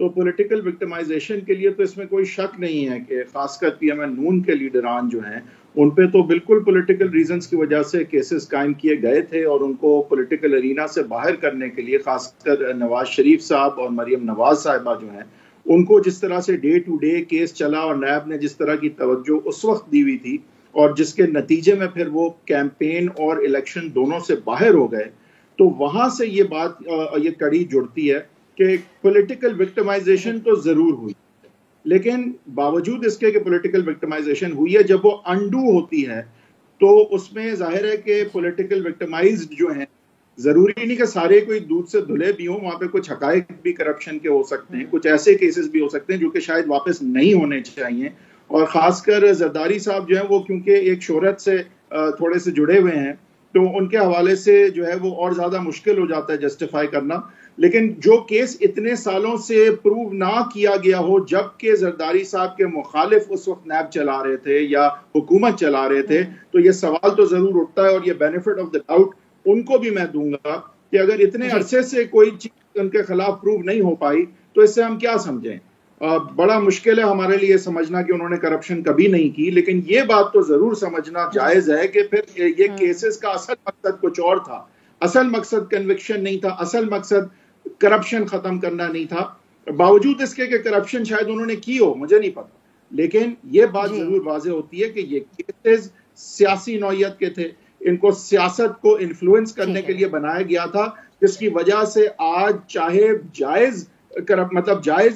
تو political victimization کے لیے تو اس میں کوئی شک نہیں ہے کہ خاص کر پی ایم این نون کے لیڈران جو ہیں ان پہ تو بالکل پولیٹیکل ریزنز کی وجہ سے کیسز قائم کیے گئے تھے، اور ان کو پولیٹیکل ارینا سے باہر کرنے کے لیے خاص کر نواز شریف صاحب اور مریم نواز صاحبہ جو ہیں ان کو جس طرح سے ڈے ٹو ڈے کیس چلا اور نیب نے جس طرح کی توجہ اس وقت دی ہوئی تھی، اور جس کے نتیجے میں پھر وہ کیمپین اور الیکشن دونوں سے باہر ہو گئے، تو وہاں سے یہ بات یہ کڑی جڑتی ہے کہ پولیٹیکل وکٹمائزیشن تو ضرور ہوئی، لیکن باوجود اس کے کہ پولیٹیکل وکٹمائزیشن ہوئی ہے، جب وہ انڈو ہوتی ہے تو اس میں ظاہر ہے کہ پولیٹیکل وکٹمائزڈ جو ہیں، ضروری نہیں کہ سارے کوئی دودھ سے دھلے بھی ہوں، وہاں پہ کچھ حقائق بھی کرپشن کے ہو سکتے ہیں، کچھ ایسے کیسز بھی ہو سکتے ہیں جو کہ شاید واپس نہیں ہونے چاہیے، اور خاص کر زرداری صاحب جو ہیں وہ کیونکہ ایک شہرت سے تھوڑے سے جڑے ہوئے ہیں تو ان کے حوالے سے جو ہے وہ اور زیادہ مشکل ہو جاتا ہے جسٹیفائی کرنا، لیکن جو کیس اتنے سالوں سے پروو نہ کیا گیا ہو، جبکہ زرداری صاحب کے مخالف اس وقت نیب چلا رہے تھے یا حکومت چلا رہے تھے، تو یہ سوال تو ضرور اٹھتا ہے، اور یہ benefit of the doubt in کو بھی میں دوں گا کہ اگر اتنے عرصے سے کوئی چیز ان کے خلاف پروو نہیں ہو پائی تو اس سے ہم کیا سمجھیں؟ بڑا مشکل ہے ہمارے لیے سمجھنا کہ انہوں نے کرپشن کبھی نہیں کی، لیکن یہ بات تو ضرور سمجھنا جائز ہے کہ پھر یہ کیسز کا اصل مقصد کچھ اور تھا، اصل مقصد کنوکشن نہیں تھا، اصل مقصد کرپشن ختم کرنا نہیں تھا، باوجود اس کے کہ کرپشن شاید انہوں نے کی ہو، مجھے نہیں پتا، لیکن یہ بات ضرور واضح ہوتی ہے کہ یہ کیسز سیاسی نوعیت کے تھے، ان کو سیاست کو انفلوئنس کرنے کے لیے بنایا گیا تھا، جس کی وجہ سے آج چاہے جائز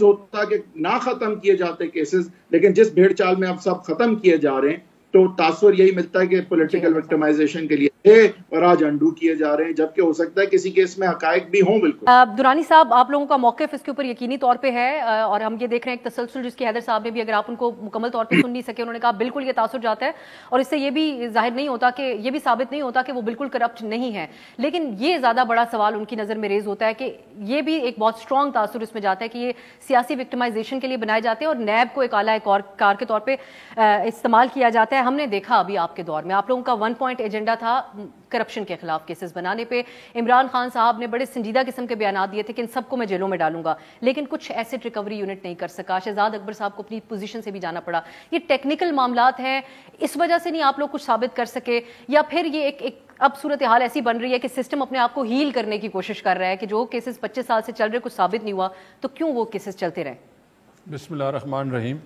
ہوتا کہ نہ ختم کیے جاتے کیسز، لیکن جس بھیڑ چال میں اب سب ختم کیے جا رہے ہیں تو تاثر یہی ملتا ہے کہ پولیٹیکل وکٹمائزیشن کے لیے تھے اور آج انڈو کیے جا رہے ہیں، جبکہ ہو سکتا ہے کسی کیس میں حقائق بھی ہوں۔ بالکل درانی صاحب، آپ لوگوں کا موقف اس کے اوپر یقینی طور پہ ہے، اور ہم یہ دیکھ رہے ہیں ایک تسلسل جس کی حیدر صاحب نے بھی، اگر آپ ان کو مکمل طور پہ سن نہیں سکے، انہوں نے کہا بالکل یہ تاثر جاتا ہے، اور اس سے یہ بھی ظاہر نہیں ہوتا کہ یہ بھی ثابت نہیں ہوتا کہ وہ بالکل کرپٹ نہیں ہے، لیکن یہ زیادہ بڑا سوال ان کی نظر میں ریز ہوتا ہے کہ یہ بھی ایک بہت اسٹرانگ تاثر اس میں جاتا ہے کہ یہ سیاسی وکٹمائزیشن کے لیے بنائے جاتے ہیں اور نیب کو ایک اعلیٰ کار کے طور پہ استعمال کیا جاتا ہے۔ ہم نے دیکھا ابھی آپ کے دور میں آپ لوگوں کا 1 پوائنٹ ایجنڈا تھا کرپشن کے خلاف کیسز بنانے پہ، عمران خان صاحب نے بڑے سنجیدہ قسم کے بیانات دیے تھے کہ ان سب کو میں جیلوں میں ڈالوں گا، لیکن کچھ ایسٹ ریکوری یونٹ نہیں کر سکا، شہزاد اکبر صاحب کو اپنی پوزیشن سے بھی جانا پڑا، یہ ٹیکنیکل معاملات ہیں، اس وجہ سے نہیں آپ لوگ کچھ ثابت کر سکے، یا پھر یہ ایک اب صورتحال ایسی بن رہی ہے کہ سسٹم اپنے آپ کو ہیل کرنے کی کوشش کر رہا ہے کہ جو کیسز 25 سال سے چل رہے کچھ ثابت نہیں ہوا تو کیوں وہ کیسز چلتے رہے؟ بسم اللہ الرحمن الرحیم۔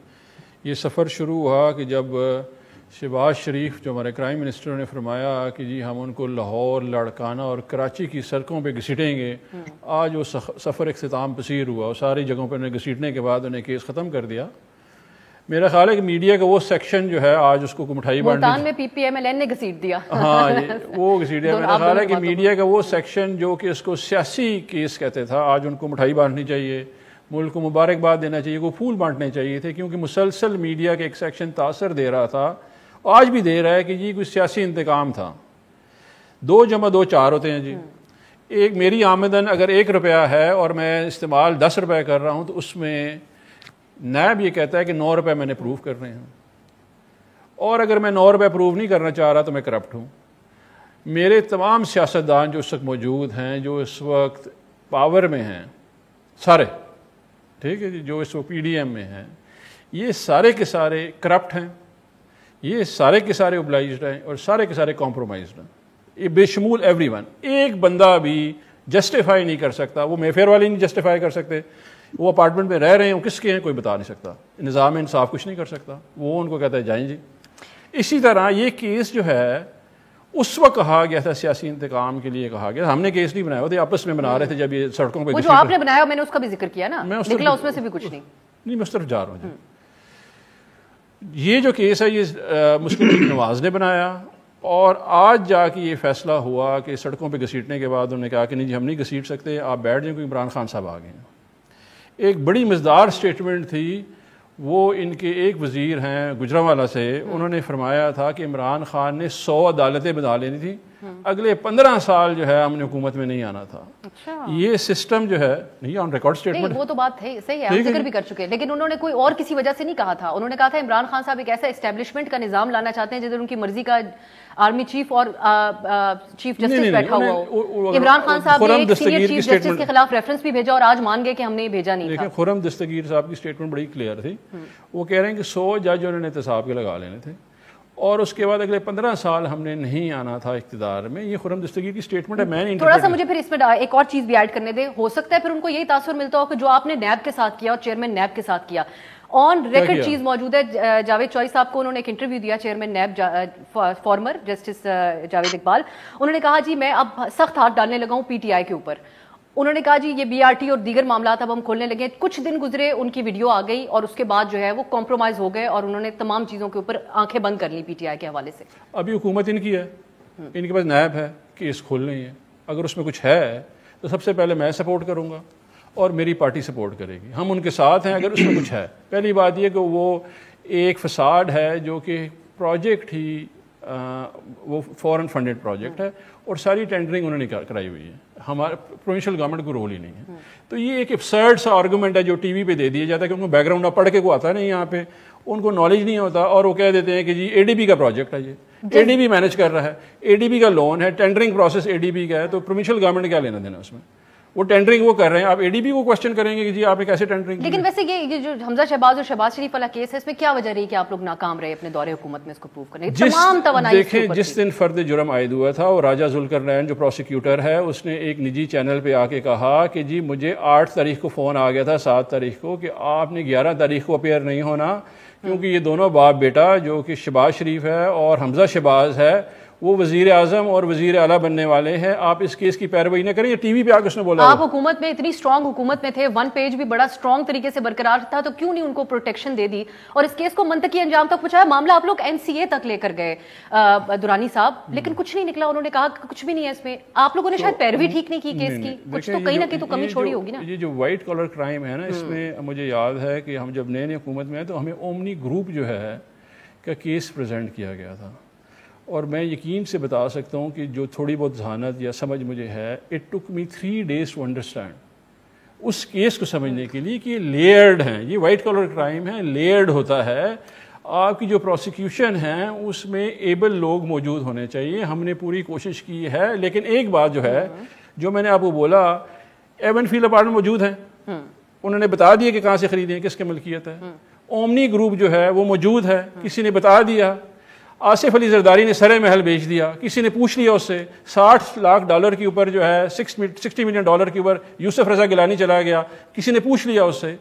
یہ سفر شروع ہوا کہ جب شہباز شریف جو ہمارے کرائم منسٹر نے فرمایا کہ جی ہم ان کو لاہور، لاڑکانہ اور کراچی کی سڑکوں پہ گھسیٹیں گے، آج وہ سفر اختتام پذیر ہوا اور ساری جگہوں پہ انہیں گھسیٹنے کے بعد انہیں کیس ختم کر دیا۔ میرا خیال ہے کہ میڈیا کا وہ سیکشن جو ہے آج اس کو مٹھائی بانٹنے، ملتان میں پی پی ایم ایل این نے گھسیٹ دیا، ہاں وہ گھسیٹ دیا۔ میرا خیال ہے کہ میڈیا کا وہ سیکشن جو کہ اس کو سیاسی کیس کہتے تھا، آج ان کو مٹھائی بانٹنی چاہیے، ملک کو مبارکباد دینا چاہیے، وہ پھول بانٹنے چاہیے تھے، کیونکہ مسلسل میڈیا کا ایک سیکشن تاثر دے رہا تھا، آج بھی دے رہا ہے کہ جی کوئی سیاسی انتقام تھا۔ 2 + 2 4 ہوتے ہیں جی۔ ایک میری آمدن اگر 1 روپیہ ہے اور میں استعمال 10 روپے کر رہا ہوں تو اس میں نیب یہ کہتا ہے کہ 9 روپے میں نے پروف کرنے ہیں، اور اگر میں 9 روپے پروف نہیں کرنا چاہ رہا تو میں کرپٹ ہوں۔ میرے تمام سیاستدان جو اس وقت موجود ہیں، جو اس وقت پاور میں ہیں، سارے ٹھیک ہے جی، جو اس وقت پی ڈی ایم میں ہیں، یہ سارے کے سارے کرپٹ ہیں، یہ سارے کے سارے اوبلائزڈ ہیں اور سارے کے سارے کمپرومائزڈ ہیں، یہ بے شمول ایوری ون۔ ایک بندہ بھی جسٹیفائی نہیں کر سکتا، وہ مے فیئر والے نہیں جسٹیفائی کر سکتے، وہ اپارٹمنٹ میں رہ رہے ہیں، وہ کس کے ہیں کوئی بتا نہیں سکتا، نظام انصاف کچھ نہیں کر سکتا، وہ ان کو کہتا ہے جائیں جی۔ اسی طرح یہ کیس جو ہے اس وقت کہا گیا تھا سیاسی انتقام کے لیے کہا گیا، ہم نے کیس نہیں بنایا ہوتے، آپس میں بنا رہے تھے جب یہ سڑکوں پہ، وہ جو آپ نے بنایا میں نے اس کا بھی ذکر کیا نا، نکلا اس میں سے بھی کچھ نہیں، میں اس طرف جا رہا ہوں جی۔ یہ جو کیس ہے یہ مسلم لیگ نواز نے بنایا، اور آج جا کے یہ فیصلہ ہوا کہ سڑکوں پہ گھسیٹنے کے بعد انہوں نے کہا کہ نہیں جی ہم نہیں گھسیٹ سکتے، آپ بیٹھ جائیں، کیونکہ عمران خان صاحب آ گئے ہیں۔ ایک بڑی مزدار سٹیٹمنٹ تھی، وہ ان کے ایک وزیر ہیں گجرانوالہ سے، انہوں نے فرمایا تھا کہ عمران خان نے 100 عدالتیں بنا لینی تھی اگلے 15 سال جو ہے ہم نے حکومت میں نہیں آنا تھا. یہ سسٹم جو ہے نہیں آن ریکارڈ اسٹیٹمنٹ, وہ تو بات ہے صحیح ہے, ہم ذکر بھی کر چکے ہیں, لیکن انہوں نے کوئی اور کسی وجہ سے نہیں کہا تھا. انہوں نے کہا تھا عمران خان صاحب ایک ایسا اسٹیبلشمنٹ کا نظام لانا چاہتے ہیں جدھر ان کی مرضی کا آرمی چیف اور چیف جسٹس بیٹھا ہوا ہو. عمران خان صاحب نے ایک سینئر چیف جسٹس کے خلاف ریفرنس بھی بھیجا اور آج مان گئے کہ ہم نے بھیجا نہیں تھا. لیکن خرم دستگیر صاحب کی اسٹیٹمنٹ بڑی کلیئر تھی. وہ کہہ رہے ہیں کہ 100 جج انہوں نے احتساب کے لگا لینے تھے اور اس کے بعد اگلے 15 سال ہم نے نہیں آنا تھا اقتدار میں. یہ خرم دستگیر کی اسٹیٹمنٹ ہے. میں نے تھوڑا سا مجھے پھر اس میں ایک اور چیز بھی ایڈ کرنے دیں. ہو سکتا ہے پھر ان کو یہی تاثر ملتا ہو کہ جو آپ نے نیب کے ساتھ کیا اور چیئرمین نیب کے ساتھ کیا, آن ریکارڈ چیز موجود ہے. جاوید چوئی صاحب کو انہوں نے ایک انٹرویو دیا, chairman NAB former justice Javed Iqbal. انہوں نے کہا جی میں اب سخت ہاتھ ڈالنے لگا ہوں پی ٹی آئی کے اوپر. انہوں نے کہا جی یہ بی آر ٹی اور دیگر معاملات اب ہم کھولنے لگے. کچھ دن گزرے, ان کی ویڈیو آ گئی اور اس کے بعد جو ہے وہ کمپرومائز ہو گئے اور انہوں نے تمام چیزوں کے اوپر آنکھیں بند کر لی پی ٹی آئی کے حوالے سے. ابھی حکومت ان کی ہے, ان کے پاس نیب ہے, کیس کھولنے ہیں. اگر اس میں کچھ ہے تو سب سے پہلے میں سپورٹ کروں گا اور میری پارٹی سپورٹ کرے گی. ہم ان کے ساتھ ہیں اگر اس میں کچھ ہے. پہلی بات یہ کہ وہ ایک فساد ہے جو کہ پروجیکٹ ہی وہ فورن فنڈڈ پروجیکٹ ہے اور ساری ٹینڈرنگ انہوں نے کرائی ہوئی ہے. ہمارا پروونشل گورنمنٹ کو رول ہی نہیں ہے. تو یہ ایک ابسرڈ سا آرگومنٹ ہے جو ٹی وی پہ دے دیا جاتا ہے کہ ان کو بیک گراؤنڈ پڑھ کے کو آتا نہیں, یہاں پہ ان کو نالج نہیں ہوتا اور وہ کہہ دیتے ہیں کہ جی اے ڈی بی کا پروجیکٹ ہے, یہ اے ڈی بی مینج کر رہا ہے, اے ڈی بی کا لون ہے, ٹینڈرنگ پروسیس اے ڈی بی کا ہے, تو پروونشل گورنمنٹ کیا لینا دینا اس میں. وہ ٹینڈرنگ وہ کر رہے ہیں, آپ اے ڈی بی کو کوشچن کریں گے کہ جی آپ ایک ایسے ٹینڈرنگ. لیکن ویسے یہ جو حمزہ شہباز اور شہباز شریف والا کیس ہے, اس میں کیا وجہ رہی کہ آپ لوگ ناکام رہے اپنے دور حکومت میں اس کو پروو کرنے؟ تمام توانائی دیکھیں, جس دن فرد جرم عائد ہوا تھا وہ راجہ ذوالقرنین جو پروسیکیوٹر ہے اس نے ایک نجی چینل پہ آ کے کہا کہ جی مجھے 8 تاریخ کو فون آ گیا تھا 7 تاریخ کو کہ آپ نے 11 تاریخ کو اپیئر نہیں ہونا کیونکہ یہ دونوں باپ بیٹا جو کہ شہباز شریف ہے اور حمزہ شہباز ہے وہ وزیر اعظم اور وزیر اعلیٰ بننے والے ہیں, آپ اس کیس کی پیروی نہ کریں. یہ ٹی وی پہ آ کے اس نے بولا. آپ حکومت میں اتنی اسٹرانگ حکومت میں تھے, 1 پیج بھی بڑا اسٹرانگ طریقے سے برقرار تھا, تو کیوں نہیں ان کو پروٹیکشن دے دی اور اس کیس کو منطقی انجام تک پہنچایا؟ معاملہ آپ لوگ این سی اے تک لے کر گئے درانی صاحب, لیکن کچھ نہیں نکلا. انہوں نے کہا کہ کچھ بھی نہیں ہے اس میں. آپ لوگوں نے شاید پیروی ٹھیک نہیں کی کیس کی, کچھ تو کہیں نہ کہیں تو کمی چھوڑی ہوگی نا. یہ جو وائٹ کالر کرائم ہے نا, اس میں مجھے یاد ہے کہ ہم جب نئے حکومت میں آئے تو ہمیں اومنی گروپ جو ہے کا کیس پریزنٹ کیا گیا تھا, اور میں یقین سے بتا سکتا ہوں کہ جو تھوڑی بہت ذہانت یا سمجھ مجھے ہے, it took me 3 days to understand اس کیس کو سمجھنے کے لیے کہ یہ لیئرڈ ہیں. یہ وائٹ کالر کرائم ہے, لیئرڈ ہوتا ہے. آپ کی جو پروسیکیوشن ہے اس میں ایبل لوگ موجود ہونے چاہیے. ہم نے پوری کوشش کی ہے, لیکن ایک بات جو ہے جو میں نے آپ کو بولا, ایون فیلڈ اپارٹمنٹ موجود ہیں, انہوں نے بتا دیا کہ کہاں سے خریدیں, کس کی ملکیت ہے. اومنی گروپ جو ہے وہ موجود ہے, کسی نے بتا دیا. آصف علی زرداری نے سرے محل بیچ دیا, کسی نے پوچھ لیا اس سے. $60 لاکھ کے اوپر جو ہے $60 ملین کے اوپر یوسف رضا گیلانی چلا گیا, کسی نے پوچھ لیا اس سے.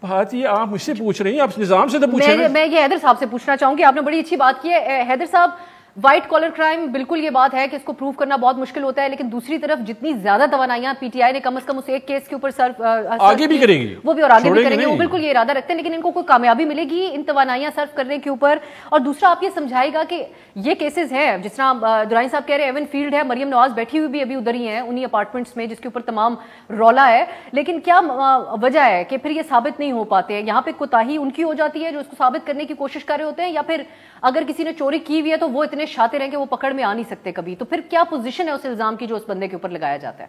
بات یہ آپ مجھ سے پوچھ رہی ہیں, آپ نظام سے تو پوچھیں. میں یہ حیدر صاحب سے پوچھنا چاہوں گی, آپ نے بڑی اچھی بات کی ہے حیدر صاحب. وائٹ کالر کرائم بالکل یہ بات ہے کہ اس کو پروف کرنا بہت مشکل ہوتا ہے, لیکن دوسری طرف جتنی زیادہ توانائیاں پی ٹی آئی نے کم از کم اس ایک کیس کے اوپر آگے بھی کرے گی, وہ بھی اور آگے بھی کریں گے, وہ بالکل یہ ارادہ رکھتے ہیں, لیکن ان کو کوئی کامیابی ملے گی ان توانائیاں صرف کرنے کے اوپر؟ اور دوسرا آپ یہ سمجھائے گا کہ یہ کیسز ہیں جس طرح درانی صاحب کہہ رہے ہیں, ایون فیلڈ ہے, مریم نواز بیٹھی ہوئی بھی ابھی ادھر ہی ہیں انہی اپارٹمنٹس میں جس کے اوپر تمام رولا ہے, لیکن کیا وجہ ہے کہ پھر یہ ثابت نہیں ہو پاتے ہیں؟ یہاں پہ کوتاہی ان کی ہو جاتی ہے جو اس کو ثابت کرنے کی کوشش کر رہے ہوتے ہیں, یا پھر اگر کسی نے چوری کی ہوئی ہے تو وہ اتنے شاطر ہیں کہ وہ پکڑ میں آ نہیں سکتے کبھی, تو پھر کیا پوزیشن ہے اس الزام کی جو اس بندے کے اوپر لگایا جاتا ہے؟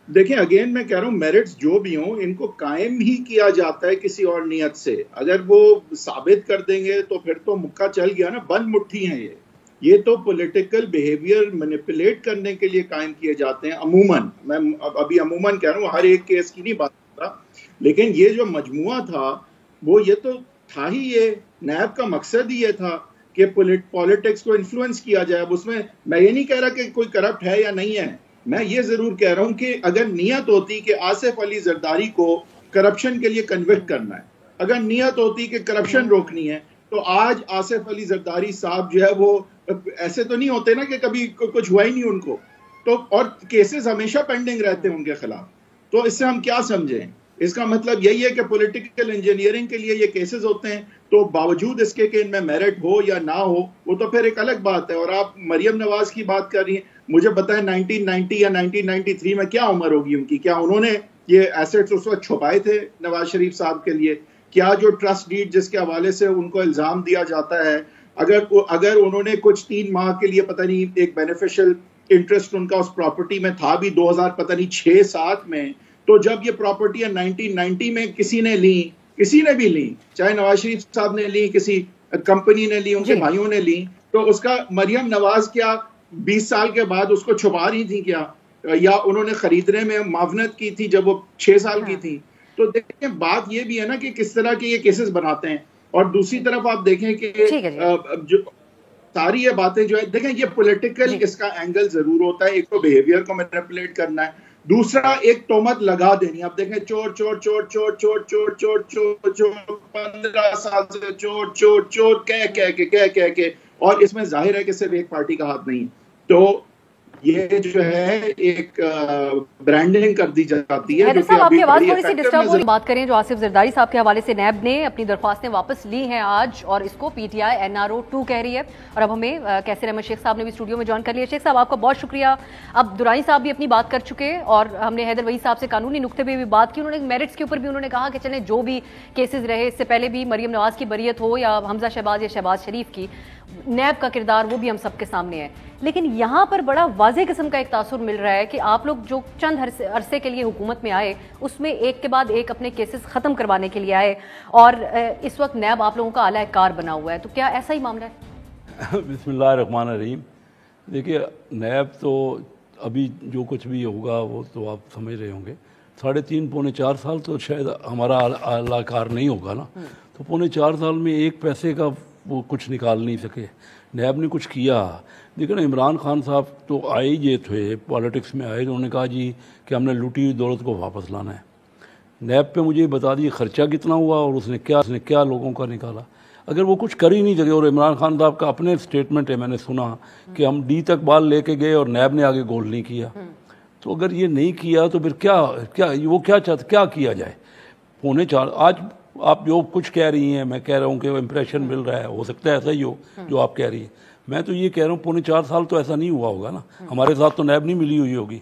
دیکھیں اگین میں کہہ رہا ہوں, میرٹس جو بھی ہوں ان کو قائم ہی کیا جاتا ہے کسی اور نیت سے. اگر وہ ثابت کر دیں گے تو پھر تو مکہ چل گیا نا. بند مٹھی ہیں یہ تو پولیٹیکل بیہیویئر مینیپولیٹ کرنے کے لیے قائم کیے جاتے ہیں عموماً. میں ابھی عموماً کہہ رہا ہوں, ہر ایک کیس کی نہیں بات کر رہا, لیکن یہ جو مجموعہ تھا وہ یہ تو تھا ہی, یہ نیب کا مقصد ہی یہ تھا کہ پولیٹکس کو انفلوئنس کیا جائے. اب اس میں یہ نہیں کہہ رہا کہ کوئی کرپٹ ہے یا نہیں ہے, میں یہ ضرور کہہ رہا ہوں کہ اگر نیت ہوتی کہ آصف علی زرداری کو کرپشن کے لیے کنوکٹ کرنا ہے, اگر نیت ہوتی کہ کرپشن روکنی ہے, تو آج آصف علی زرداری صاحب جو ہے وہ ایسے تو نہیں ہوتے نا کہ کبھی کچھ ہوا ہی نہیں ان کو, تو اور کیسز ہمیشہ پینڈنگ رہتے ہیں ان کے خلاف. تو اس سے ہم کیا سمجھیں؟ اس کا مطلب یہی ہے کہ پولیٹیکل انجینئرنگ کے لیے یہ کیسز ہوتے ہیں, تو باوجود اس کے کہ ان میں میرٹ ہو یا نہ ہو وہ تو پھر ایک الگ بات ہے. اور آپ مریم نواز کی بات کر رہی ہیں, مجھے بتائیں 1990 یا 1993 میں کیا عمر ہوگی ان کی؟ کیا انہوں نے یہ ایسیٹس اس وقت چھپائے تھے نواز شریف صاحب کے لیے؟ کیا جو ٹرسٹ ڈیڈ جس کے حوالے سے ان کو الزام دیا جاتا ہے اگر انہوں نے کچھ 3 ماہ کے لیے پتہ نہیں ایک بینیفیشل انٹرسٹ ان کا اس پراپرٹی میں تھا بھی 2000 پتہ نہیں 6-7 میں، تو جب یہ پراپرٹیاں 1990 میں کسی نے بھی لی، چاہے نواز شریف صاحب نے لی، کسی کمپنی نے لی، ان کے بھائیوں نے لی، تو اس کا مریم نواز کیا 20 سال کے بعد اس کو چھپا رہی تھی کیا، یا انہوں نے خریدنے میں معاونت کی تھی جب وہ 6 سال کی تھی؟ تو دیکھیں بات یہ بھی ہے نا کہ کس طرح کے یہ کیسز بناتے ہیں. اور دوسری طرف آپ دیکھیں کہ جو ساری یہ باتیں جو ہے، دیکھیں یہ پولیٹیکل اس کا اینگل ضرور ہوتا ہے. ایک تو بیہیویئر کو مینیپولیٹ کرنا ہے، دوسرا ایک تہمت لگا دینی. آپ دیکھیں چور چور چور چور چور چور چور چور چور 15 سال سے چور چور چور کہہ کے، اور اس میں ظاہر ہے کہ صرف ایک پارٹی کا ہاتھ نہیں. تو یہ جو ہے ایک برانڈنگ کر دی جاتی ہے. حیدر صاحب آپ کی آواز تھوڑی سی ڈسٹرب ہو رہی ہے. بات کریں جو آصف زرداری صاحب کے حوالے سے نیب نے اپنی درخواستیں واپس لی ہیں آج، اور اس کو پی ٹی آئی NRO 2 کہہ رہی ہے. اور اب ہمیں کیسر احمد شیخ صاحب نے بھی اسٹوڈیو میں جوائن کر لیا. شیخ صاحب آپ کا بہت شکریہ. اب درانی صاحب بھی اپنی بات کر چکے، اور ہم نے حیدر وحید صاحب سے قانونی نقطے پہ بھی بات کی. انہوں نے میرٹس کے اوپر بھی انہوں نے کہا کہ چلیں جو بھی کیسز رہے، اس سے پہلے بھی مریم نواز کی بریت ہو یا حمزہ شہباز یا شہباز شریف کی، نیب کا کردار وہ بھی ہم سب کے سامنے ہے. لیکن یہاں پر بڑا واضح قسم کا ایک تاثر مل رہا ہے کہ آپ لوگ جو چند عرصے کے لیے حکومت میں آئے، اس میں ایک کے بعد ایک اپنے کیسز ختم کروانے کے لیے آئے، اور اس وقت نیب آپ لوگوں کا اعلیٰ کار بنا ہوا ہے. تو کیا ایسا ہی معاملہ ہے؟ بسم اللہ الرحمن الرحیم. دیکھیے نیب تو ابھی جو کچھ بھی ہوگا وہ تو آپ سمجھ رہے ہوں گے. 3.5-4 سال تو شاید ہمارا اعلیٰ کار نہیں ہوگا نا. تو 4.5 سال میں ایک پیسے کا وہ کچھ نکال نہیں سکے. نیب نے کچھ کیا. دیکھیں نا، عمران خان صاحب تو آئے یہ تھے پالیٹکس میں آئے، انہوں نے کہا جی کہ ہم نے لوٹی ہوئی دولت کو واپس لانا ہے. نیب پہ مجھے بتا دیجیے خرچہ کتنا ہوا اور اس نے کیا لوگوں کا نکالا. اگر وہ کچھ کر ہی نہیں سکے، اور عمران خان صاحب کا اپنے اسٹیٹمنٹ ہے، میں نے سنا کہ ہم ڈی تک بال لے کے گئے اور نیب نے آگے گول نہیں کیا. تو اگر یہ نہیں کیا تو پھر کیا کیا جائے. 4.5 آج آپ جو کچھ کہہ رہی ہیں، میں کہہ رہا ہوں کہ وہ امپریشن مل رہا ہے، ہو سکتا ہے ایسا ہی ہو جو آپ کہہ رہی ہیں. میں تو یہ کہہ رہا ہوں 4.5 سال تو ایسا نہیں ہوا ہوگا نا. ہمارے ساتھ تو نیب نہیں ملی ہوئی ہوگی.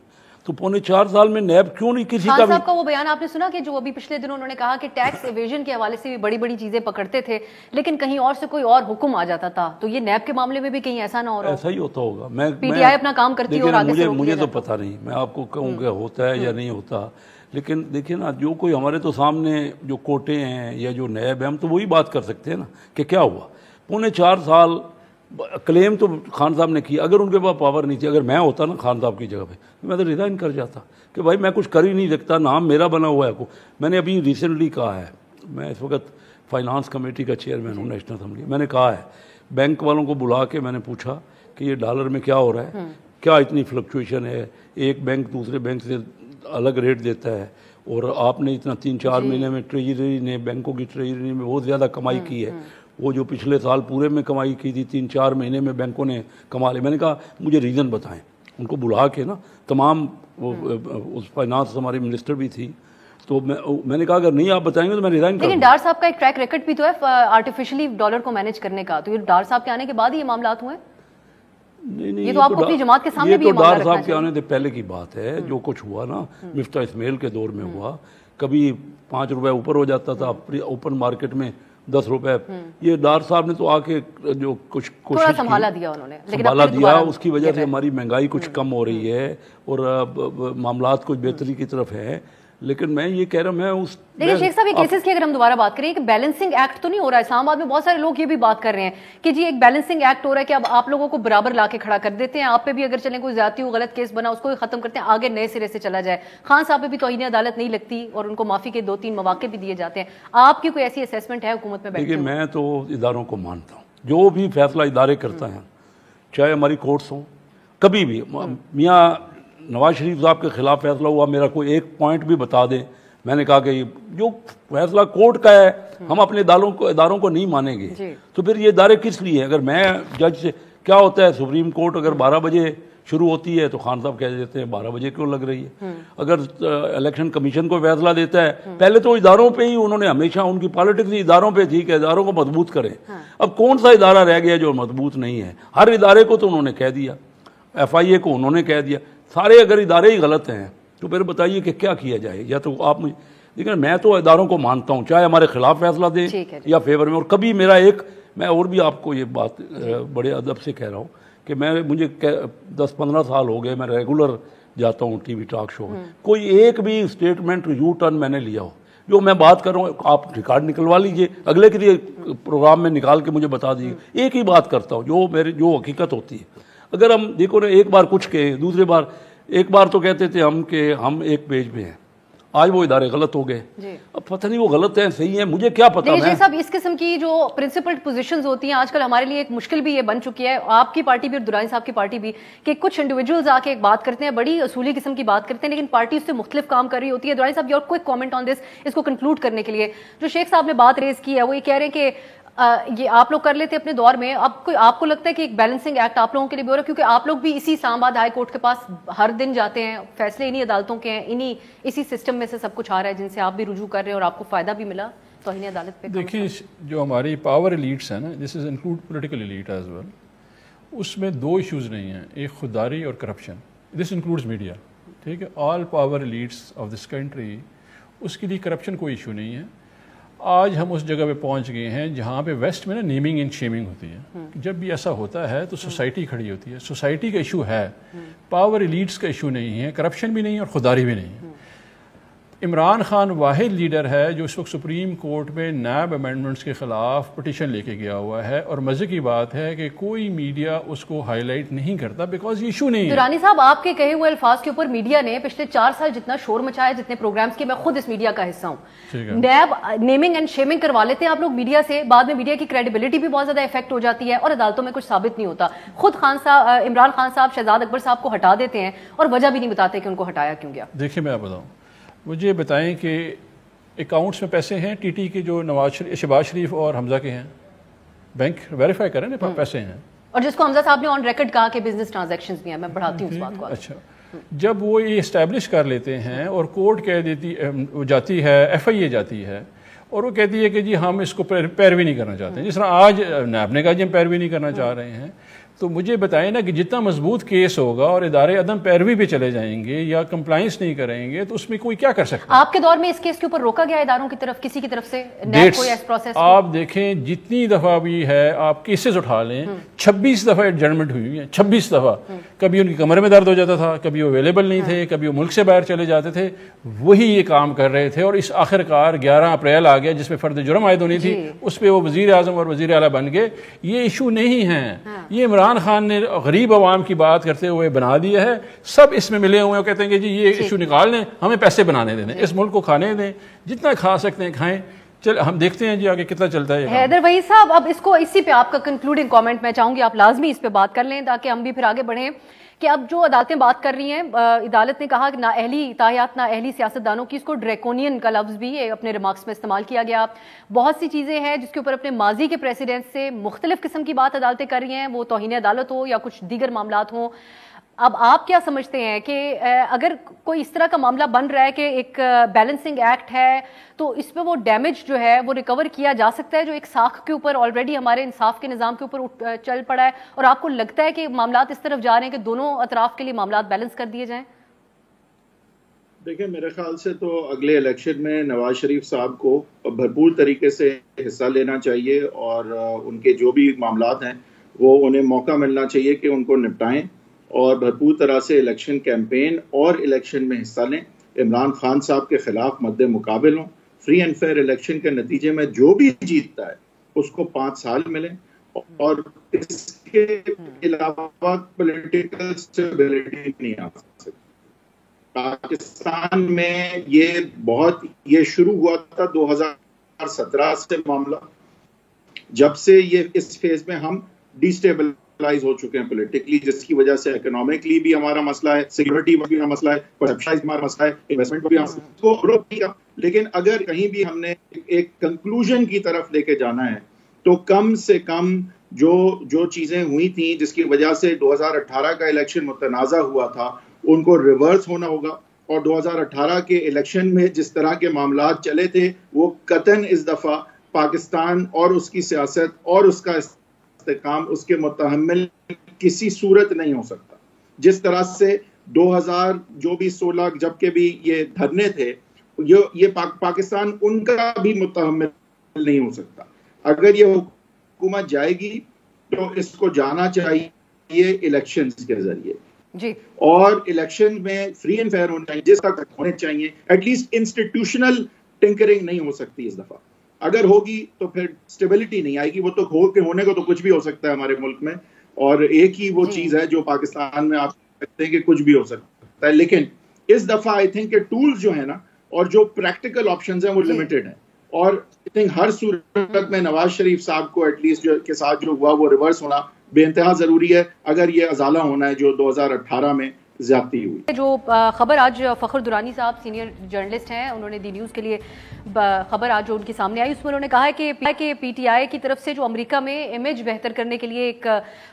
تو 4.5 سال میں نیب کیوں نہیں کسی کا بھی. صاحب کا وہ بیان آپ نے سنا کہ جو ابھی پچھلے دنوں انہوں نے کہا کہ ٹیکس ایویژن کے حوالے سے بھی بڑی بڑی چیزیں پکڑتے تھے، لیکن کہیں اور سے کوئی اور حکم آ جاتا تھا. تو یہ نیب کے معاملے میں بھی کہیں ایسا نہ ہو رہا؟ ایسا ہی ہوتا ہوگا. پی ٹی آئی اپنا کام کرتی ہے اور آگے سے روک مجھے تو پتہ نہیں، میں آپ کو کہوں کہ ہوتا ہے یا نہیں ہوتا. لیکن دیکھیں نا، جو کوئی ہمارے تو سامنے جو کوٹے ہیں یا جو نیب ہیں، ہم تو وہی بات کر سکتے ہیں نا کہ کیا ہوا. 4.5 سال کلیم تو خان صاحب نے کیا. اگر ان کے پاس پاور نہیں تھی، اگر میں ہوتا نا خان صاحب کی جگہ پہ، میں تو ریزائن کر جاتا کہ بھائی میں کچھ کر ہی نہیں سکتا، نام میرا بنا ہوا ہے. میں نے ابھی ریسنٹلی کہا ہے، میں اس وقت فائنانس کمیٹی کا چیئرمین ہوں نیشنل اسمبلی. میں نے کہا ہے بینک والوں کو بلا کے میں نے پوچھا کہ یہ ڈالر میں کیا ہو رہا ہے، کیا اتنی فلکچویشن ہے، ایک بینک دوسرے بینک سے الگ ریٹ دیتا ہے، اور آپ نے اتنا 3-4 مہینے میں ٹریجری نے، بینکوں کی ٹریجری میں بہت زیادہ کمائی کی ہے. وہ جو پچھلے سال پورے میں کمائی کی تھی 3-4 مہینے میں بینکوں نے کما لی. میں نے کہا مجھے ریزن بتائیں. ان کو بلا کے نا تمام وہ اس فائنانس ہماری منسٹر بھی تھی، تو میں نے کہا اگر نہیں آپ بتائیں گے تو میں ریزائن کروں. لیکن ڈار صاحب کا ایک ٹریک ریکارڈ بھی تو ہے آرٹیفیشلی ڈالر کو مینیج کرنے کا. تو یہ ڈار صاحب کے آنے کے بعد ہی یہ معاملات ہوئے؟ نہیں، یہ تو آپ کو اپنی جماعت کے سامنے بھی یہ تو ڈار صاحب کے آنے سے پہلے کی بات ہے. جو کچھ ہوا نا مفتاح اسماعیل کے دور میں ہوا، کبھی 5 روپے اوپر ہو جاتا تھا اوپن مارکیٹ میں 10 روپے. یہ ڈار صاحب نے تو آ کے جو کچھ کوشش سنبھالا دیا، انہوں نے سنبھالا دیا. اس کی وجہ سے ہماری مہنگائی کچھ کم ہو رہی ہے اور معاملات کچھ بہتری کی طرف ہے. لیکن میں یہ کہہ رہا ہوں، میں اس لیکن شیخ صاحب یہ کیسز کی اگر ہم دوبارہ بات کریں کہ بیلنسنگ ایکٹ تو نہیں ہو رہا ہے. اسلام آباد میں بہت سارے لوگ یہ بھی بات کر رہے ہیں کہ جی ایک بیلنسنگ ایکٹ ہو رہا ہے کہ اب آپ لوگوں کو برابر لا کے کھڑا کر دیتے ہیں. آپ پہ بھی اگر چلیں کوئی زیادتی ہو، غلط کیس بنا، اس کو ختم کرتے ہیں، آگے نئے سرے سے چلا جائے. خان صاحب پہ بھی توہین عدالت نہیں لگتی اور ان کو معافی کے 2-3 مواقع بھی دیے جاتے ہیں. آپ کی کوئی ایسی اسیسمنٹ ہے حکومت میں؟ دیکھیے میں تو اداروں کو مانتا ہوں، جو بھی فیصلہ ادارے کرتا ہے، چاہے ہماری کورٹس ہوں. کبھی بھی میاں نواز شریف صاحب کے خلاف فیصلہ ہوا، میرا کوئی ایک پوائنٹ بھی بتا دیں. میں نے کہا کہ جو فیصلہ کورٹ کا ہے ہم اپنے اداروں کو نہیں مانیں گے. تو پھر یہ ادارے کس لیے؟ اگر میں جج سے کیا ہوتا ہے، سپریم کورٹ اگر 12 بجے شروع ہوتی ہے تو خان صاحب کہہ دیتے ہیں 12 بجے کیوں لگ رہی ہے. اگر الیکشن کمیشن کو فیصلہ دیتا ہے، پہلے تو اداروں پہ ہی انہوں نے ہمیشہ ان کی پالیٹکس ہی اداروں پہ تھی کہ اداروں کو مضبوط کریں. اب کون سا ادارہ رہ گیا جو مضبوط نہیں ہے؟ ہر ادارے کو تو انہوں نے کہہ دیا، FIA کو انہوں نے کہہ دیا. سارے اگر ادارے ہی غلط ہیں تو پھر بتائیے کہ کیا کیا جائے. یا تو آپ لیکن میں تو اداروں کو مانتا ہوں، چاہے ہمارے خلاف فیصلہ دیں یا فیور میں. اور کبھی میں اور بھی آپ کو یہ بات بڑے ادب سے کہہ رہا ہوں کہ مجھے 10-15 سال ہو گئے، میں ریگولر جاتا ہوں ٹی وی ٹاک شو میں، کوئی ایک بھی اسٹیٹمنٹ یو ٹرن میں نے لیا ہو جو میں بات کر رہا ہوں آپ ریکارڈ نکلوا لیجئے، اگلے کے لیے پروگرام میں نکال کے مجھے بتا دیجیے، ایک ہی بات کرتا ہوں جو حقیقت ہوتی ہے۔ اگر ہم دیکھو نا ایک بار کچھ کہے، دوسرے بار ایک بار تو کہتے تھے ہم کہ ہم ایک پیج پہ ہیں، آج وہ ادارے غلط ہو گئے، اب پتہ نہیں وہ غلط ہیں صحیح ہیں، مجھے کیا پتہ۔ جی صاحب، اس قسم کی جو پرنسپلڈ پوزیشنز ہوتی ہیں آج کل ہمارے لیے ایک مشکل بھی یہ بن چکی ہے، آپ کی پارٹی بھی اور درانی صاحب کی پارٹی بھی، کہ کچھ انڈیویجولز آ کے ایک بات کرتے ہیں، بڑی اصولی قسم کی بات کرتے ہیں، لیکن پارٹی اس سے مختلف کام کر رہی ہوتی ہے۔ درانی صاحب، یور کوئک کامنٹ آن دس، اس کو کنکلوڈ کرنے کے لیے جو شیخ صاحب نے بات ریز کی ہے، وہ یہ کہہ رہے ہیں کہ یہ آپ لوگ کر لیتے اپنے دور میں، اب کوئی آپ کو لگتا ہے کہ ایک بیلنسنگ ایکٹ آپ لوگوں کے لیے بھی ہو رہا ہے؟ کیونکہ آپ لوگ بھی اسی اسلام آباد ہائی کورٹ کے پاس ہر دن جاتے ہیں، فیصلے انہی عدالتوں کے ہیں، اسی سسٹم میں سے سب کچھ آ رہا ہے جن سے آپ بھی رجوع کر رہے ہیں اور آپ کو فائدہ بھی ملا توہین عدالت پہ۔ دیکھیں جو ہماری پاور ایلیٹس ہیں نا، this is include political elite as well, اس میں دو ایشوز نہیں ہیں، ایک خودداری اور کرپشن، دس انکلوڈز میڈیا، ٹھیک ہے، all power elites of this country, اس کے لیے کرپشن کوئی ایشو نہیں ہے۔ آج ہم اس جگہ پہ پہنچ گئے ہیں جہاں پہ ویسٹ میں نا نیمنگ اینڈ شیمنگ ہوتی ہے، جب بھی ایسا ہوتا ہے تو سوسائٹی کھڑی ہوتی ہے، سوسائٹی کا ایشو ہے، پاور ایلیٹس کا ایشو نہیں ہے، کرپشن بھی نہیں ہے اور خودداری بھی نہیں ہے۔ عمران خان واحد لیڈر ہے جو اس وقت سپریم کورٹ میں نیب امینڈمنٹس کے خلاف پٹیشن لے کے گیا ہوا ہے، اور مزے کی بات ہے کہ کوئی میڈیا اس کو ہائی لائٹ نہیں کرتا بیکاز یہ ایشو نہیں ہے۔ درانی صاحب، آپ کے کہے ہوئے الفاظ کے اوپر میڈیا نے پچھلے 4 سال جتنا شور مچایا، جتنے پروگرامز کے، میں خود اس میڈیا کا حصہ ہوں، نیب نیمنگ اینڈ شیمنگ کروا لیتے ہیں آپ لوگ میڈیا سے، بعد میں میڈیا کی کریڈیبلٹی بھی بہت زیادہ افیکٹ ہو جاتی ہے اور عدالتوں میں کچھ ثابت نہیں ہوتا۔ خود عمران خان صاحب شہزاد اکبر صاحب کو ہٹا دیتے ہیں اور وجہ بھی نہیں بتاتے کہ ان کو ہٹایا کیوں گیا۔ دیکھیں میں آپ بتاؤں، مجھے بتائیں کہ اکاؤنٹس میں پیسے ہیں ٹی ٹی کے جو شہباز شریف اور حمزہ کے ہیں، بینک ویریفائی کریں نا پیسے ہیں، اور جس کو حمزہ صاحب نے آن ریکارڈ کہا کہ بزنس ٹرانزیکشنز بھی ہیں، میں بڑھاتی ہوں اس بات کو۔ اچھا، جب وہ یہ اسٹیبلش کر لیتے ہیں اور کورٹ کہہ دیتی جاتی ہے، ایف آئی اے جاتی ہے اور وہ کہتی ہے کہ جی ہم اس کو پیروی نہیں کرنا چاہتے ہیں، جس طرح آج نیب نے کہا جی ہم پیروی نہیں کرنا چاہ رہے ہیں، تو مجھے بتائیں نا کہ جتنا مضبوط کیس ہوگا اور ادارے عدم پیروی پہ چلے جائیں گے یا کمپلائنس نہیں کریں گے تو اس میں کوئی کیا کر سکتا ہے؟ آپ کے دور میں اس کیس کے اوپر روکا گیا اداروں کی طرف کسی کی طرف سے؟ آپ دیکھیں جتنی دفعہ بھی ہے آپ کیسز اٹھا لیں، 26 دفعہ ایڈجرمنٹ ہوئی ہیں، 26 دفعہ، کبھی ان کی کمر میں درد ہو جاتا تھا، کبھی وہ اویلیبل نہیں تھے، کبھی وہ ملک سے باہر چلے جاتے تھے، وہی یہ کام کر رہے تھے، اور اس آخر کار 11 اپریل آ گیا جس میں فرد جرم عائد ہونی تھی، اس پہ وہ وزیر اعظم اور وزیر اعلیٰ بن گئے۔ یہ ایشو نہیں ہے، یہ عمران خان نے غریب عوام کی بات کرتے ہوئے بنا دیا ہے، سب اس میں ملے ہوئے کہتے ہیں کہ جی یہ ایشو نکال لیں، ہمیں پیسے بنانے دیں، اس ملک کو کھانے دیں، جتنا کھا سکتے ہیں کھائیں، چل ہم دیکھتے ہیں جی آگے کتنا چلتا ہے۔ حیدر وحید صاحب، اب اس کو اسی پہ آپ کا کنکلوڈنگ کامنٹ میں چاہوں گی، آپ لازمی اس پہ بات کر لیں تاکہ ہم بھی پھر آگے بڑھیں، کہ اب جو عدالتیں بات کر رہی ہیں، عدالت نے کہا کہ نااہلی تاحیات نااہلی سیاستدانوں کی، اس کو ڈریکونین کا لفظ بھی اپنے ریمارکس میں استعمال کیا گیا، بہت سی چیزیں ہیں جس کے اوپر اپنے ماضی کے پریسیڈنٹ سے مختلف قسم کی بات عدالتیں کر رہی ہیں، وہ توہین عدالت ہو یا کچھ دیگر معاملات ہوں۔ اب آپ کیا سمجھتے ہیں کہ اگر کوئی اس طرح کا معاملہ بن رہا ہے کہ ایک بیلنسنگ ایکٹ ہے تو اس پہ وہ ڈیمیج جو ہے وہ ریکور کیا جا سکتا ہے جو ایک ساکھ کے اوپر آلریڈی ہمارے انصاف کے نظام کے اوپر چل پڑا ہے، اور آپ کو لگتا ہے کہ معاملات اس طرف جا رہے ہیں کہ دونوں اطراف کے لیے معاملات بیلنس کر دیے جائیں؟ دیکھیں میرے خیال سے تو اگلے الیکشن میں نواز شریف صاحب کو بھرپور طریقے سے حصہ لینا چاہیے، اور ان کے جو بھی معاملات ہیں وہ انہیں موقع ملنا چاہیے کہ ان کو نپٹائیں اور بھرپور طرح سے الیکشن کیمپین اور الیکشن میں حصہ لیں، عمران خان صاحب کے خلاف مد مقابل ہوں، فری اینڈ فیئر الیکشن کے نتیجے میں جو بھی جیتتا ہے اس کو 5 سال ملیں، اور اس کے علاوہ پولیٹیکل اسٹیبلٹی نہیں آ سکتی۔ پاکستان میں یہ شروع ہوا تھا 2017 سے معاملہ، جب سے یہ اس فیز میں ہم ڈی اسٹیبلائز ہو چکے ہیں پولیٹیکلی، جس کی وجہ سے اکنامکلی بھی ہمارا مسئلہ ہے، سیکورٹی میں بھی ہمارا مسئلہ ہے، پرسپشن ہمارا مسئلہ ہے، انویسٹمنٹ میں بھی ہمارا۔ لیکن اگر کہیں بھی ہم نے ایک کنکلوژن کی طرف لے کے جانا ہے تو کم سے کم جو چیزیں ہوئی تھیں جس کی وجہ سے 2018 کا الیکشن متنازع ہوا تھا ان کو ریورس ہونا ہوگا، اور 2018 کے الیکشن میں جس طرح کے معاملات چلے تھے وہ قطعاً اس دفعہ پاکستان اور اس کی سیاست اور اس کا استحکام اس کے متحمل کسی صورت نہیں ہو سکتا۔ جس طرح سے 2016 جب کہ بھی یہ دھرنے تھے، یہ پاکستان ان کا بھی متحمل نہیں ہو سکتا۔ اگر یہ حکومت جائے گی تو اس کو جانا چاہیے الیکشنز کے ذریعے جی، اور الیکشن میں فری اینڈ فیئر ہونے چاہیے، جس تک ہونے چاہیے. ایٹ لیسٹ انسٹیٹیوشنل ٹنکرنگ نہیں ہو سکتی اس دفعہ. اگر ہوگی تو پھر اسٹیبلٹی نہیں آئے گی. وہ تو ہونے کو تو کچھ بھی ہو سکتا ہے ہمارے ملک میں، اور ایک ہی وہ چیز ہے جو پاکستان میں آپ کہتے ہیں کہ کچھ بھی ہو سکتا ہے. لیکن اس دفعہ آئی تھنک کہ ٹولز جو ہیں نا اور جو پریکٹیکل آپشنز ہیں وہ لمیٹڈ ہیں، اور آئی تھنک ہر صورت میں نواز شریف صاحب کو ایٹ لیسٹ کے ساتھ جو ہوا وہ ریورس ہونا بے انتہا ضروری ہے اگر یہ ازالہ ہونا ہے جو 2018 میں زیادتی ہوئی. جو خبر آج فخر درانی صاحب سینئر جرنلسٹ ہیں، انہوں نے دی نیوز کے لیے خبر آج جو ان کے سامنے آئی، اس میں انہوں نے کہا ہے کہ پی ٹی آئی کی طرف سے جو امریکہ میں امیج بہتر کرنے کے لیے ایک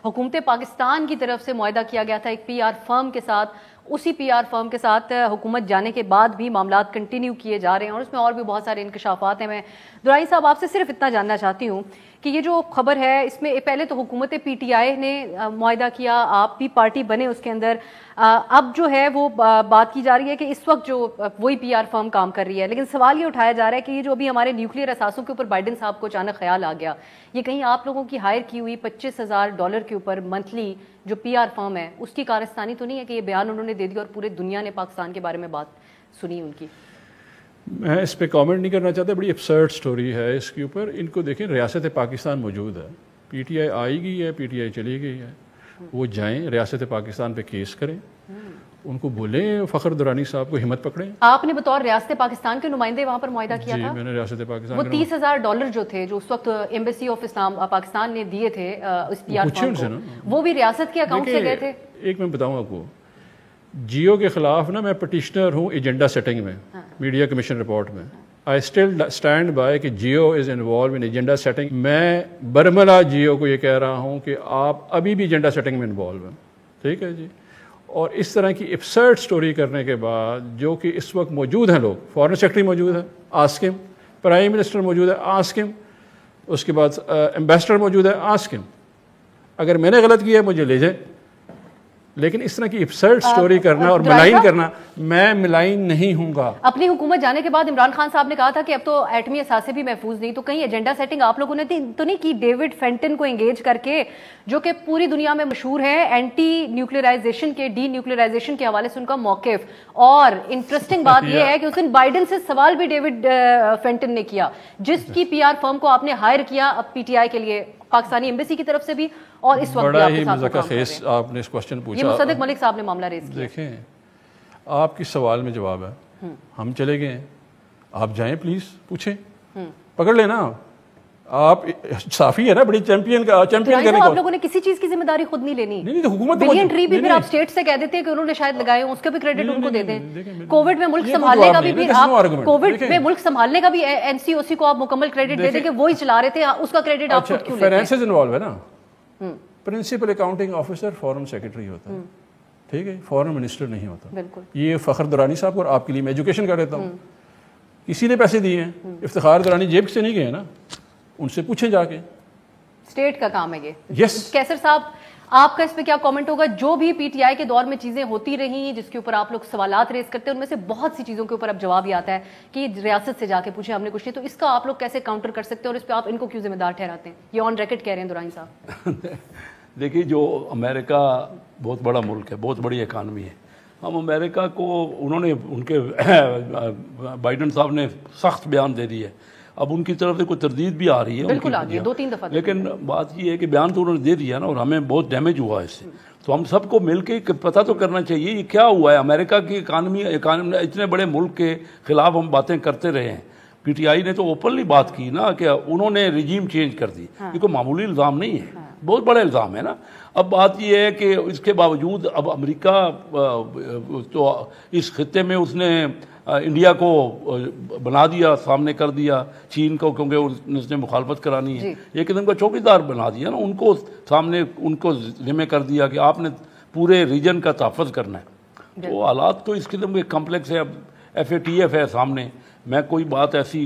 حکومت پاکستان کی طرف سے معاہدہ کیا گیا تھا ایک پی آر فرم کے ساتھ، اسی پی آر فرم کے ساتھ حکومت جانے کے بعد بھی معاملات کنٹینیو کیے جا رہے ہیں، اور اس میں اور بھی بہت سارے انکشافات ہیں. میں درانی صاحب آپ سے صرف اتنا جاننا چاہتی ہوں کہ یہ جو خبر ہے اس میں پہلے تو حکومت پی ٹی آئی نے معاہدہ کیا، آپ بھی پارٹی بنے اس کے اندر، اب جو ہے وہ بات کی جا رہی ہے کہ اس وقت جو وہی پی آر فرم کام کر رہی ہے، لیکن سوال یہ اٹھایا جا رہا ہے کہ یہ جو ابھی ہمارے نیوکلیئر اثاثوں کے اوپر بائیڈن صاحب کو اچانک خیال آ گیا، یہ کہیں آپ لوگوں کی ہائر کی ہوئی $25,000 کے اوپر منتھلی جو پی آر فرم ہے اس کی کارستانی تو نہیں ہے کہ یہ بیان انہوں نے دے دیا اور پورے دنیا نے پاکستان کے بارے میں بات سنی ان کی؟ میں اس پہ کامنٹ نہیں کرنا چاہتا، بڑی ابسرڈ سٹوری ہے اس کے اوپر. ان کو دیکھیں، ریاست پاکستان موجود ہے، پی ٹی آئی آئی گئی ہے، پی ٹی آئی چلی گئی ہے، وہ جائیں ریاست پاکستان پہ کیس کریں، ان کو بولیں فخر درانی صاحب کو ہمت پکڑیں. آپ نے بطور ریاست پاکستان کے نمائندے وہاں پر معاہدہ کیا تھا؟ جی، میں نے ریاست پاکستان وہ $30,000 جو تھے جو اس وقت ایمبیسی آف اسلام پاکستان نے دیے تھے اس پی آر فرم کو، وہ بھی ریاست کے اکاؤنٹ سے گئے تھے. ایک میں بتاؤں آپ کو، جیو کے خلاف نا میں پٹیشنر ہوں ایجنڈا سیٹنگ میں، میڈیا کمیشن رپورٹ میں. آئی اسٹل اسٹینڈ بائی کہ Geo is involved in agenda setting. میں برملا جیو کو یہ کہہ رہا ہوں کہ آپ ابھی بھی ایجنڈا سیٹنگ میں انوالو ہیں، ٹھیک ہے جی. اور اس طرح کی ابسرڈ سٹوری کرنے کے بعد جو کہ اس وقت موجود ہیں لوگ، فارن سیکرٹری موجود ہے آسک ہم، پرائم منسٹر موجود ہے آسک ہم، اس کے بعد ایمبیسڈر موجود ہے آسک ہم. اگر میں نے غلط کیا ہے مجھے لے جائیں، لیکن اس طرح کی ابسرڈ سٹوری کرنا اور ملائن کرنا، میں ملائن نہیں ہوں گا. اپنی حکومت جانے کے بعد عمران خان صاحب نے کہا تھا کہ اب تو ایٹمی اثاثے بھی محفوظ نہیں، تو کہیں ایجنڈا سیٹنگ آپ لوگوں نے تو نہیں کی ڈیوڈ فینٹن کو انگیج کر کے، جو کہ پوری دنیا میں مشہور ہے اینٹی نیوکلیئرائزیشن کے، ڈی نیوکلیئرائزیشن کے حوالے سے ان کا موقف. اور انٹرسٹنگ بات یہ ہے کہ اس دن بائیڈن سے سوال بھی ڈیوڈ فینٹن نے کیا، جس کی پی آر فرم کو آپ نے ہائر کیا اب پی ٹی آئی کے لیے، پاکستانی ایمبیسی کی طرف سے بھی، اور اس وقت بڑا ہی مذاکرہ خیز آپ نے اس کوسچن پوچھا. یہ مصدق ملک صاحب نے معاملہ ریز کیا. دیکھیں، آپ کی سوال میں جواب ہے، ہم چلے گئے ہیں، آپ جائیں پلیز پوچھیں، پکڑ لینا. آپ صافی ہے نا، بڑی چیمپئن کرنے کو. آپ لوگوں نے کسی چیز کی ذمہ داری خود نہیں لینی. نہیں، حکومت بلین ٹری بھی پھر آپ اسٹیٹ سے کہہ دیتے ہیں کہ انہوں نے شاید لگائے ہوں، اس کا بھی کریڈٹ ان کو دے دیں. کووڈ میں ملک سنبھالنے کا بھی کووڈ میں ملک سنبھالنے کا بھی این سی او سی کو آپ مکمل کریڈٹ دے دیں کہ وہی چلا رہے تھے، اس کا کریڈٹ آپ خود کیوں لیتے ہیں؟ فائنانسز انوالو ہے نا، principal accounting officer foreign secretary ہوتا ہے، ٹھیک ہے، فارن منسٹر نہیں ہوتا. بالکل. یہ فخر درانی صاحب کو، اور آپ کے لیے میں ایجوکیشن کر دیتا ہوں، کسی نے پیسے دیے ہیں، افتخار درانی جیب سے نہیں گئے نا، ان سے پوچھیں جا کے. اسٹیٹ کا کام ہے یہ. یس. کیسر صاحب، آپ کا اس پہ کیا کامنٹ ہوگا؟ جو بھی پی ٹی آئی کے دور میں چیزیں ہوتی رہی جس کے اوپر آپ لوگ سوالات ریز کرتے ہیں، ان میں سے بہت سی چیزوں کے اوپر اب جواب یہ آتا ہے کہ ریاست سے جا کے پوچھیں، ہم نے کچھ نہیں. تو اس کا آپ لوگ کیسے کاؤنٹر کر سکتے ہیں اور اس پہ آپ ان کو کیوں ذمہ دار ٹھہراتے ہیں؟ یہ آن ریکارڈ کہہ رہے ہیں درانی صاحب. دیکھیے، جو امریکہ بہت بڑا ملک ہے، بہت بڑی اکانومی ہے. ہم امریکہ کو، انہوں نے، ان کے بائیڈن صاحب نے سخت بیان دے دیا ہے. اب ان کی طرف سے کوئی تردید بھی آ رہی ہے، بالکل آ رہی ہے، 2-3 دفعہ. لیکن بات یہ ہے کہ بیان تو انہوں نے دے دیا نا، اور ہمیں بہت ڈیمیج ہوا ہے اس سے. تو ہم سب کو مل کے پتہ تو کرنا چاہیے یہ کیا ہوا ہے. امریکہ کی اکانومی اتنے بڑے ملک کے خلاف ہم باتیں کرتے رہے ہیں. پی ٹی آئی نے تو اوپنلی بات کی نا کہ انہوں نے رجیم چینج کر دی. یہ کوئی معمولی الزام نہیں ہے، بہت بڑا الزام ہے نا. اب بات یہ ہے کہ اس کے باوجود اب امریکہ تو اس خطے میں اس نے انڈیا کو بنا دیا، سامنے کر دیا چین کو، کیونکہ اس نے مخالفت کرانی ہے. ایک قسم کا چوکیدار بنا دیا نا، ان کو سامنے، ان کو ذمہ کر دیا کہ آپ نے پورے ریجن کا تحفظ کرنا ہے. تو حالات تو اس قسم کے کمپلیکس ہے. اب ایف اے ٹی ایف ہے سامنے. میں کوئی بات ایسی